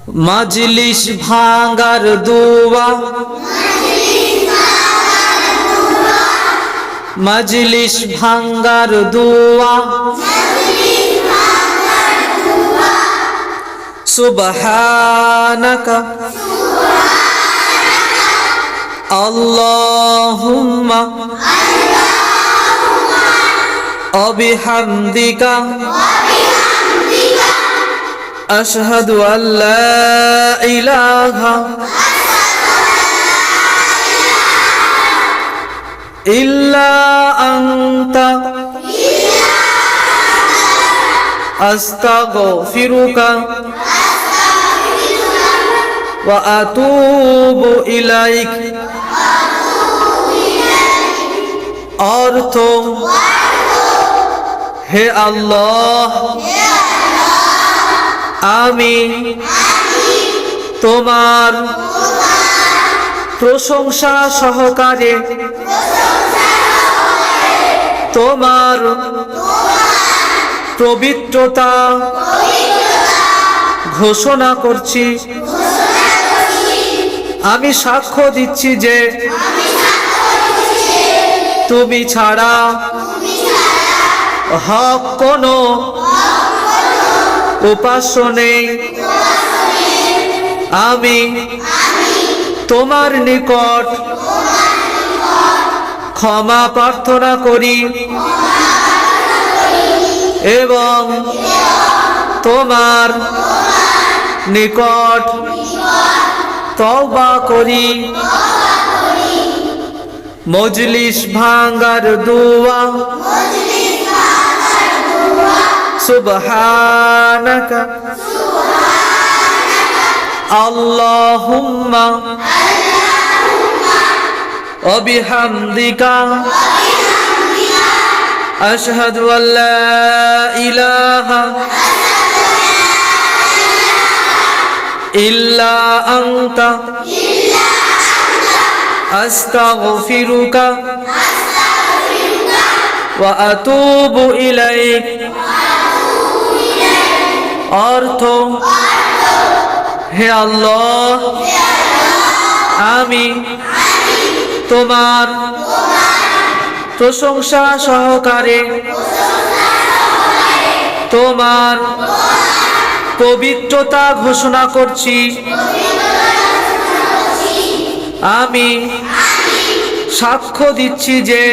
মজলিস ভাঙার দোয়া, মজলিস ভাঙার দোয়া, সুবহানাকা আল্লাহুম্মা ওয়া বিহামদিকা আশহাদু আল্লা ইলাহা ইল্লা আনতা আস্তাগফিরুকা ওয়া আতুবু ইলাইক। অর্থ, হে আল্লাহ, আমি তোমার প্রশংসা সহকারে তোমার পবিত্রতা ঘোষণা করছি। আমি সাক্ষ্য দিচ্ছি যে তুমি ছাড়া হক কোনো উপাস্য নেই। আমি তোমার নিকট ক্ষমা প্রার্থনা করি এবং তোমার নিকট তওবা করি। মজলিস ভাঙার দোয়া, সুবহানাকা আল্লাহুম্মা ওয়া বিহামদিকা আশহাদু আল্লা ইলাহা ইল্লা আনতা আস্তাগফিরুকা ওয়া আতুবু ইলাইক। অর্থ, হে আল্লাহ, আমি তোমার প্রশংসা সহকারে তোমার পবিত্রতা ঘোষণা করছি। আমি সাক্ষ্য দিচ্ছি যে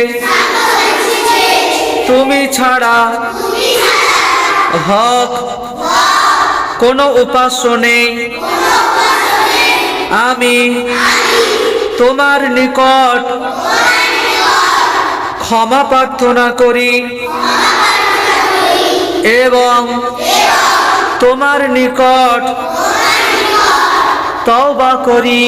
তুমি ছাড়া হক কোনো উপাস্য নেই। আমি তোমার নিকট ক্ষমা প্রার্থনা করি এবং তোমার নিকট তওবা করি।